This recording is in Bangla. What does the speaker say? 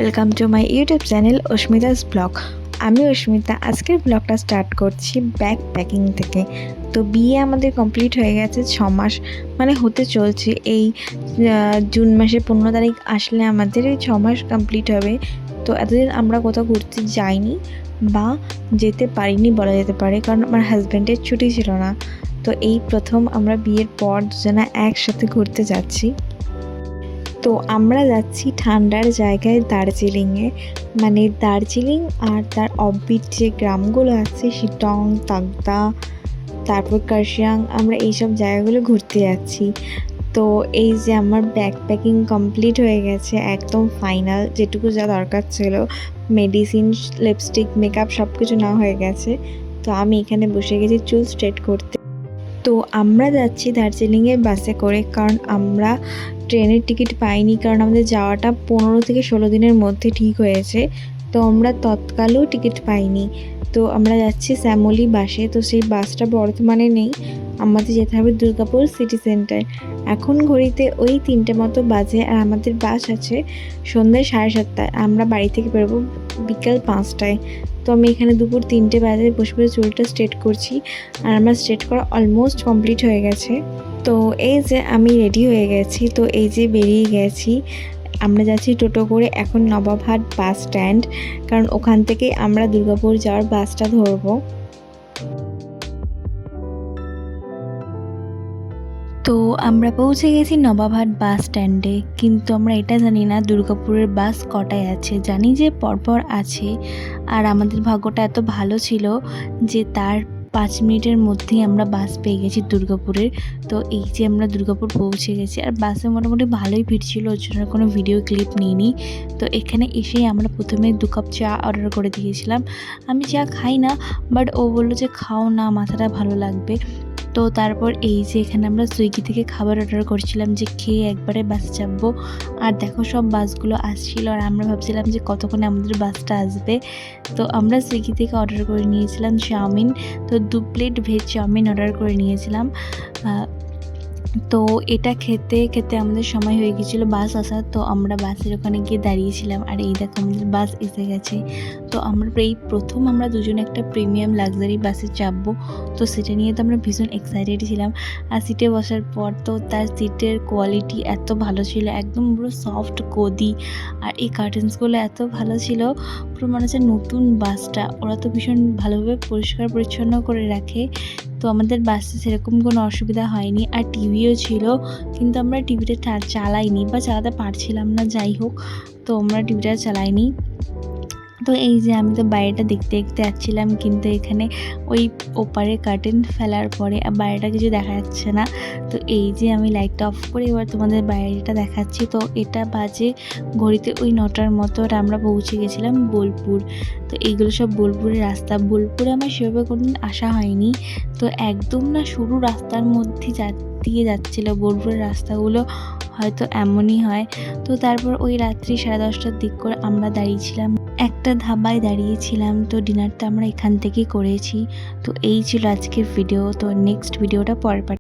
Welcome to my YouTube channel Asmita's vlog. আমি অস্মিতা। আজকের ব্লগটা স্টার্ট করছি ব্যাগ প্যাকিং থেকে। তো বিয়ে আমাদের কমপ্লিট হয়ে গেছে 6 মাস, মানে হতে চলছে। এই জুন মাসের 15 তারিখ আসলে আমাদের এই 6 মাস কমপ্লিট হবে। তো এতদিন আমরা কোথাও ঘুরতে যাইনি বা যেতে পারিনি বলা যেতে পারে, কারণ আমার হাজব্যান্ডের ছুটি ছিল না। তো এই প্রথম আমরা বিয়ের পর দুজনা একসাথে ঘুরতে যাচ্ছি। তো আমরা যাচ্ছি ঠান্ডার জায়গায় দার্জিলিংয়ে, মানে দার্জিলিং আর তার অফবিট যে গ্রামগুলো আছে শিটং, তাকদা, তারপর কার্শিয়াং, আমরা এইসব জায়গাগুলো ঘুরতে যাচ্ছি। তো এই যে আমার ব্যাগ প্যাকিং কমপ্লিট হয়ে গেছে, একদম ফাইনাল, যেটুকু যা দরকার ছিল, মেডিসিন, লিপস্টিক, মেকআপ সব কিছু না হয়ে গেছে। তো আমি এখানে বসে গেছি চুল স্ট্রেট করতে। তো আমরা যাচ্ছি দার্জিলিংয়ে বাসে করে, কারণ আমরা ট্রেনের টিকিট পাইনি, কারণ আমাদের যাওয়াটা 15 থেকে 16 দিনের মধ্যে ঠিক হয়েছে। তো আমরা তৎকালেও টিকিট পাইনি। তো আমরা যাচ্ছি শ্যামলী বাসে। তো সেই বাসটা বর্ধমানে নেই, আমাদের যেতে হবে দুর্গাপুর সিটি সেন্টার। এখন ঘড়িতে ওই 3টে মতো বাজে, আর আমাদের বাস আছে সন্ধ্যে 7:30টায়। আমরা বাড়ি থেকে বেরোবো বিকাল 5টায়। তো আমি এখানে দুপুর 3টে বাজে বসে বসে চুলটা স্ট্রেট করছি, আর আমার স্ট্রেট করা অলমোস্ট কমপ্লিট হয়ে গেছে। তো এই যে আমি রেডি হয়ে গেছি, তো এই যে বেরিয়ে গেছি। আমরা যাচ্ছি টোটো করে এখন নবাবহাট বাস স্ট্যান্ড, কারণ ওখান থেকেই আমরা দুর্গাপুর যাওয়ার বাসটা ধরবো। তো আমরা পৌঁছে গেছি নবাবহাট বাস স্ট্যান্ডে, কিন্তু আমরা এটা জানি না দুর্গাপুরের বাস কটায় আছে। জানি যে পরপর আছে, আর আমাদের ভাগ্যটা এত ভালো ছিল যে তার 5 মিনিটের মধ্যেই আমরা বাস পেয়ে গেছি দুর্গাপুরের। তো এই যে আমরা দুর্গাপুর পৌঁছে গেছি, আর বাসে মোটামুটি ভালোই ভিড় ছিল, ওর জন্য কোনো ভিডিও ক্লিপ নিইনি। তো এখানে এসেই আমরা প্রথমে 2 কাপ চা অর্ডার করে দিয়েছিলাম। আমি চা খাই না, বাট ও বললো যে খাও না, মাথাটা ভালো লাগবে। তো তারপর এই যে এখানে আমরা সুইগি থেকে খাবার অর্ডার করছিলাম যে খেয়ে একবারে বাসে চাপবো। আর দেখো সব বাসগুলো আসছিল, আর আমরা ভাবছিলাম যে কতক্ষণে আমাদের বাসটা আসবে। তো আমরা সুইগি থেকে অর্ডার করে নিয়েছিলাম চাউমিন। তো 2 প্লেট ভেজ চাউমিন অর্ডার করে নিয়েছিলাম। তো এটা খেতে খেতে আমাদের সময় হয়ে গেছিলো বাস আসার। তো আমরা বাসের ওখানে গিয়ে দাঁড়িয়েছিলাম, আর এই দেখো আমাদের বাস এসে গেছে। তো আমরা এই প্রথম আমরা দুজনে একটা প্রিমিয়াম লাক্সারি বাসে চাপবো। তো সেটা নিয়ে তো আমরা ভীষণ এক্সাইটেড ছিলাম। আর সিটে বসার পর তো তার সিটের কোয়ালিটি এত ভালো ছিল, একদম পুরো সফট গদি, আর এই কার্টেন্সগুলো এত ভালো ছিল, পুরো মনে হচ্ছে নতুন বাসটা। ওরা তো ভীষণ ভালোভাবে পরিষ্কার পরিচ্ছন্ন করে রাখে। তো আমাদের বাসে সেরকম কোনো অসুবিধা হয়নি। আর টিভিও ছিল, কিন্তু আমরা টিভিটা চালাইনি বা চালাতে পারছিলাম না, যাই হোক। তো আমরা টিভিটা চালাইনি। তো এই যে আমি তো বাইরেটা দেখতে দেখতে যাচ্ছিলাম, কিন্তু এখানে ওই ওপারে কার্টেন ফেলার পরে বাইরেটা কিছু দেখা যাচ্ছে না। তো এই যে আমি লাইটটা অফ করে এবার তোমাদের বাইরেটা দেখাচ্ছি। তো এটা বাজে ঘড়িতে ওই 9টার মতো, আর আমরা পৌঁছে গেছিলাম বোলপুর। তো এইগুলো সব বোলপুরের রাস্তা। বোলপুরে আমার সেভাবে কোনোদিন আসা হয়নি। তো একদম না সরু রাস্তার মধ্যে দিয়ে যাচ্ছিলো বোলপুরের রাস্তাগুলো, হয়তো এমনই হয়। তো তারপর ওই রাত্রি 10:30টার দিক করে আমরা দাঁড়িয়েছিলাম একটা ধাবায় দাঁড়িয়েছিলাম। তো ডিনারটা আমরা এখান থেকেই করেছি। তো এই ছিল আজকের ভিডিও। তো নেক্সট ভিডিওটা পরে